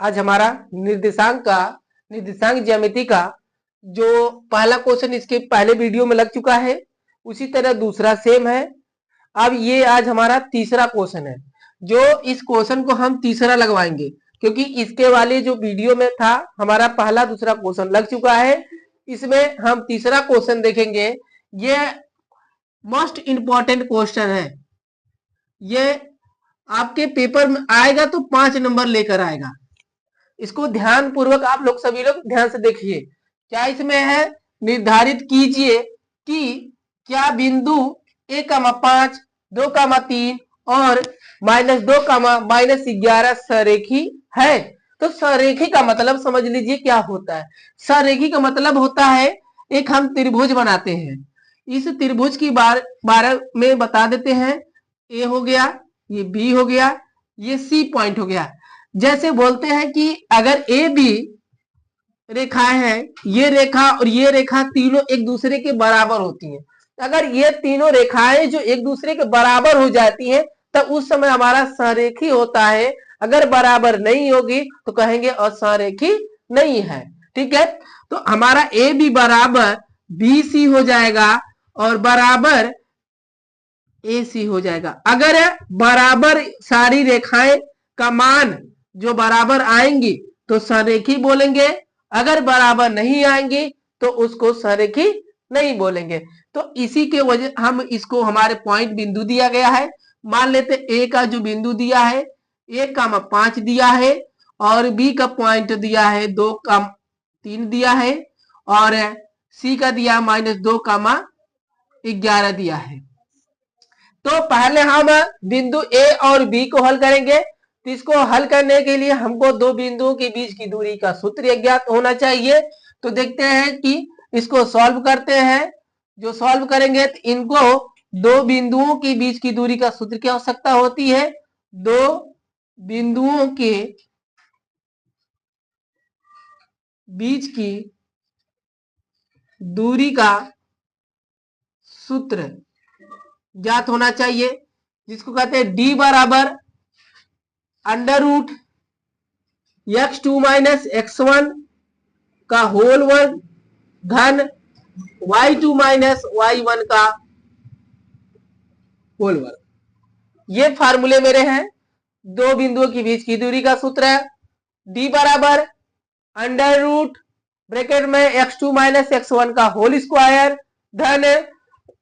आज हमारा निर्देशांक ज्यामिति का जो पहला क्वेश्चन इसके पहले वीडियो में लग चुका है, उसी तरह दूसरा सेम है। अब ये आज हमारा तीसरा क्वेश्चन है, जो इस क्वेश्चन को हम तीसरा लगवाएंगे क्योंकि इसके वाले जो वीडियो में था हमारा पहला दूसरा क्वेश्चन लग चुका है। इसमें हम तीसरा क्वेश्चन देखेंगे। ये मोस्ट इंपॉर्टेंट क्वेश्चन है, ये आपके पेपर में आएगा तो 5 नंबर लेकर आएगा। इसको ध्यान पूर्वक आप लोग सभी लोग ध्यान से देखिए। क्या इसमें है, निर्धारित कीजिए कि क्या बिंदु a,5, 2,3 और -2, -11 सरेखी है। तो सरेखी का मतलब समझ लीजिए क्या होता है। सरेखी का मतलब होता है एक हम त्रिभुज बनाते हैं, इस त्रिभुज की बारे में बता देते हैं। ए हो गया, ये बी हो गया, ये सी पॉइंट हो गया। जैसे बोलते हैं कि अगर ए बी रेखाएं हैं, ये रेखा और ये रेखा तीनों एक दूसरे के बराबर होती हैं। अगर ये तीनों रेखाएं जो एक दूसरे के बराबर हो जाती हैं तब उस समय हमारा सरेखी होता है। अगर बराबर नहीं होगी तो कहेंगे असरेखी नहीं है। ठीक है, तो हमारा ए बी बराबर बी सी हो जाएगा और बराबर ए सी हो जाएगा। अगर बराबर सारी रेखाएं का मान जो बराबर आएंगी तो सरेखी बोलेंगे, अगर बराबर नहीं आएंगी तो उसको सरेखी नहीं बोलेंगे। तो इसी के वजह हम इसको हमारे पॉइंट बिंदु दिया गया है। मान लेते ए का जो बिंदु दिया है 1,5 दिया है और बी का पॉइंट दिया है 2,3 दिया है और सी का दिया -2, 11 दिया है। तो पहले हम बिंदु ए और बी को हल करेंगे। तो इसको हल करने के लिए हमको दो बिंदुओं के बीच की दूरी का सूत्र ज्ञात होना चाहिए। तो देखते हैं कि इसको सॉल्व करते हैं। जो सॉल्व करेंगे तो इनको दो बिंदुओं के बीच की दूरी का सूत्र की आवश्यकता होती है। दो बिंदुओं के बीच की दूरी का सूत्र ज्ञात होना चाहिए, जिसको कहते हैं d बराबर √x2 - x1 का होल वर्ग धन y2 - y1 का होल वर्ग। ये फार्मूले मेरे हैं। दो बिंदुओं के बीच की दूरी का सूत्र है d बराबर ब्रैकेट में x2 - x1 का होल स्क्वायर धन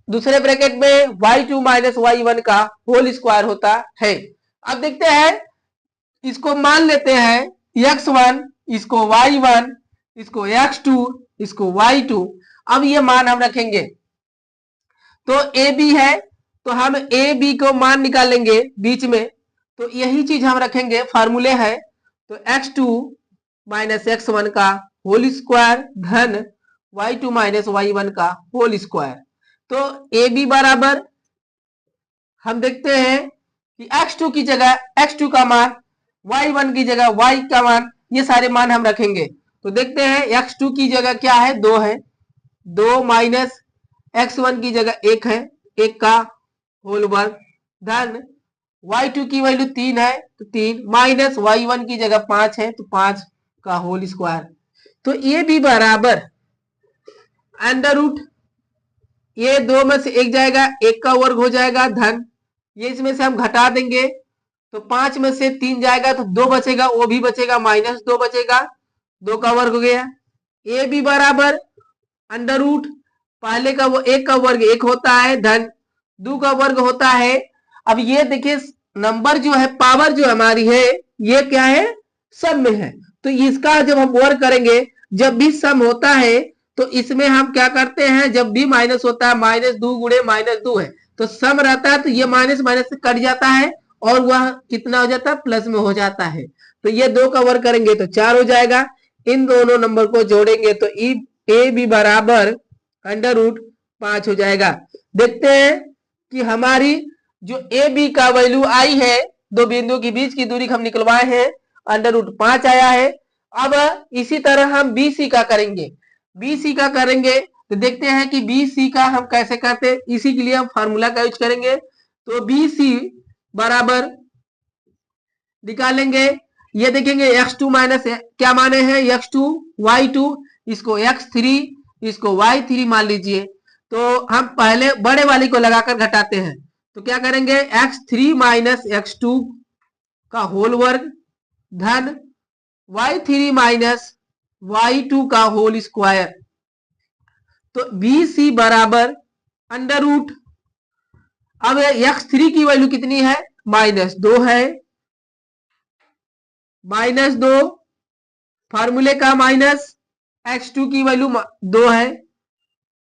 दूसरे ब्रैकेट में y2 - y1 का होल स्क्वायर होता है। अब देखते हैं, इसको मान लेते हैं x1, इसको y1, इसको x2, इसको y2। अब ये मान हम रखेंगे। तो ए बी है तो हम ए बी को मान निकालेंगे बीच में, तो यही चीज हम रखेंगे, फार्मूले है। तो x2 - x1 का होल स्क्वायर धन y2 - y1 का होल स्क्वायर। तो ए बी बराबर हम देखते हैं कि x2 की जगह x2 का मान, y1 की जगह y का मान, ये सारे मान हम रखेंगे। तो देखते हैं x2 की जगह क्या है, 2 है, 2 माइनस x1 की जगह 1 है, 1 का होल वर्ग धन y2 की वैल्यू 3 है तो 3 माइनस y1 की जगह 5 है तो 5 का होल स्क्वायर। तो ये भी बराबर अंडर रूट, ये 2 में से 1 जाएगा, 1 का वर्ग हो जाएगा धन, ये इसमें से हम घटा देंगे तो 5 में से 3 जाएगा तो 2 बचेगा, वो भी बचेगा, -2 बचेगा, 2 का वर्ग हो गया। ए भी बराबर अंडर रूट, पहले का वो 1 का वर्ग 1 होता है धन 2 का वर्ग होता है। अब ये देखिए नंबर जो है, पावर जो हमारी है, ये क्या है, सम में है। तो इसका जब हम वर्ग करेंगे, जब भी सम होता है तो इसमें हम क्या करते हैं, जब भी माइनस होता है, -2 गुणे -2 है तो सम रहता है, तो ये माइनस माइनस से कट जाता है और वह कितना हो जाता है, प्लस में हो जाता है। तो ये 2 का वर्ग करेंगे तो 4 हो जाएगा। इन दोनों नंबर को जोड़ेंगे तो ए बी बराबर अंडर रूट 5 हो जाएगा। देखते हैं कि हमारी जो ए बी का वैल्यू आई है, दो बिंदुओं के बीच की दूरी हम निकलवाए हैं, अंडर रूट 5 आया है। अब इसी तरह हम बी सी का करेंगे। बी सी का करेंगे तो देखते हैं कि बी सी का हम कैसे करते हैं। इसी के लिए हम फार्मूला का यूज करेंगे। तो बी सी बराबर निकालेंगे ये देखेंगे x2 माइनस क्या माने हैं x2 y2, इसको x3 इसको y3 मान लीजिए। तो हम पहले बड़े वाली को लगाकर घटाते हैं, तो क्या करेंगे x3 माइनस x2 का होल वर्ग धन y3 माइनस y2 का होल स्क्वायर। तो BC बराबर अंडर रूट, अब x3 की वैल्यू कितनी है -2 है, -2 फार्मूले का माइनस x2 की वैल्यू 2 है,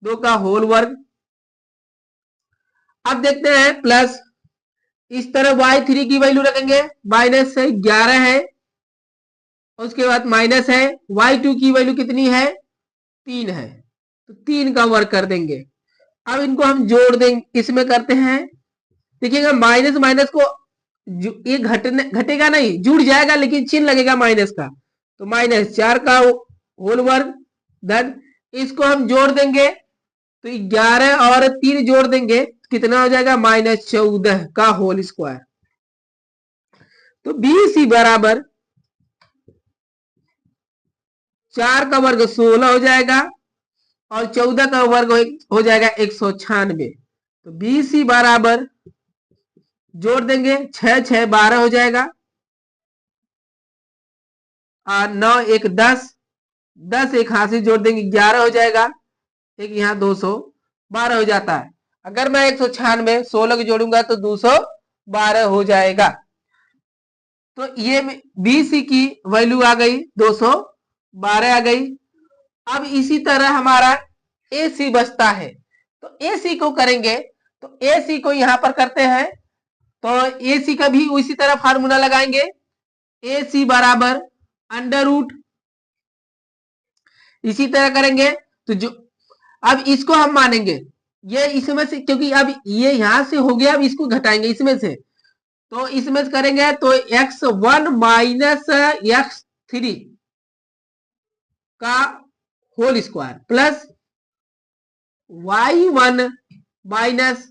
2 का होल वर्ग। अब देखते हैं प्लस, इस तरह y3 की वैल्यू रखेंगे माइनस से 11 है, उसके बाद माइनस है y2 की वैल्यू कितनी है 3 है, तो 3 का वर्ग कर देंगे। अब इनको हम जोड़ देंगे, इसमें करते हैं, देखिएगा माइनस माइनस को ये घटेगा नहीं, जुड़ जाएगा लेकिन चिन्ह लगेगा माइनस का, तो -4 का होल वर्ग धन इसको हम जोड़ देंगे, तो 11 और 3 जोड़ देंगे कितना हो जाएगा -14 का होल स्क्वायर। तो BC बराबर 4 का वर्ग 16 हो जाएगा और 14 का वर्ग हो जाएगा 196। तो BC बराबर जोड़ देंगे 6 6 12 हो जाएगा और 9 1 10, 10 एक हाथ से जोड़ देंगे 11 हो जाएगा, एक यहाँ 212 हो जाता है। अगर मैं 196 16 को जोड़ूंगा तो 212 हो जाएगा। तो ये BC की वैल्यू आ गई 212 आ गई। अब इसी तरह हमारा AC बचता है, तो AC को करेंगे, तो AC को यहां पर करते हैं, तो AC का भी उसी तरह फार्मूला लगाएंगे, AC बराबर अंडर रूट, इसी तरह करेंगे। तो जो अब इसको हम मानेंगे ये इसमें से, क्योंकि अब ये यहां से हो गया, अब इसको घटाएंगे इसमें से, तो इसमें से करेंगे तो x1 माइनस x3 का whole square plus y1 minus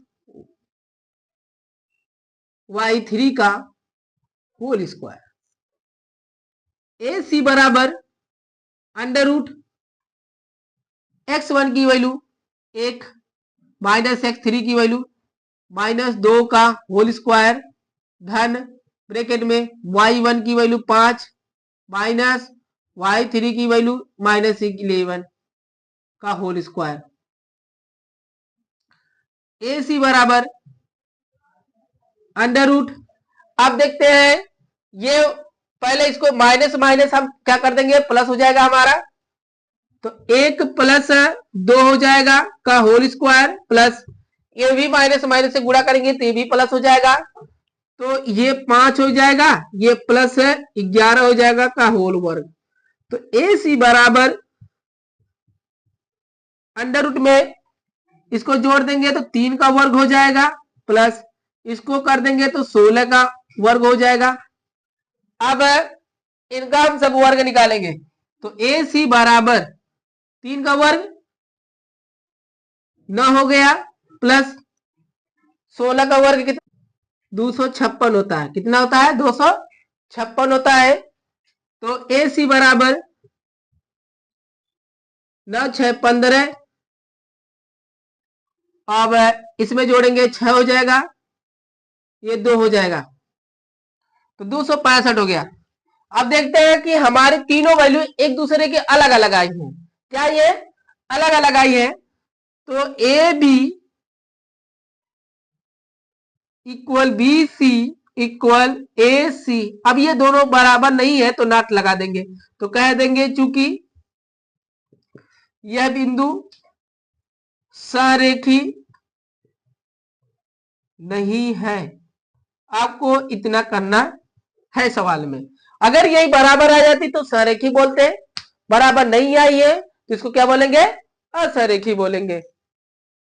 y3 का होल स्क्वायर। AC बराबर अंडर रूट x1 की वैल्यू 1 माइनस x3 की वैल्यू -2 का होल स्क्वायर धन ब्रैकेट में y1 की वैल्यू 5 माइनस y3 की वैल्यू -11 का होल स्क्वायर। AC बराबर अंडर रूट, अब देखते हैं ये पहले इसको माइनस माइनस हम क्या कर देंगे प्लस हो जाएगा हमारा, तो 1 प्लस 2 हो जाएगा का होल स्क्वायर प्लस ये भी माइनस माइनस से गुणा करेंगे तो ये भी प्लस हो जाएगा, तो ये 5 हो जाएगा, ये प्लस 11 हो जाएगा का होल वर्ग। तो AC बराबर अंडर रूट में इसको जोड़ देंगे तो 3 का वर्ग हो जाएगा प्लस इसको कर देंगे तो 16 का वर्ग हो जाएगा। अब इनका हम सब वर्ग निकालेंगे, तो AC बराबर 3 का वर्ग 9 हो गया प्लस 16 का वर्ग कितना 256 होता है, कितना होता है 256 होता है। तो AC बराबर 9 6 15, अब इसमें जोड़ेंगे 6 हो जाएगा, ये 2 हो जाएगा, तो 265 हो गया। अब देखते हैं कि हमारे तीनों वैल्यू एक दूसरे के अलग अलग आई हैं, क्या ये अलग अलग आई है, तो AB equal BC equal AC, अब ये दोनों बराबर नहीं है तो नॉट लगा देंगे, तो कह देंगे चूंकि यह बिंदु सरेखी नहीं है। आपको इतना करना है सवाल में, अगर यही बराबर आ जाती तो सरेखी बोलते, बराबर नहीं आई है तो इसको क्या बोलेंगे असरेखी बोलेंगे।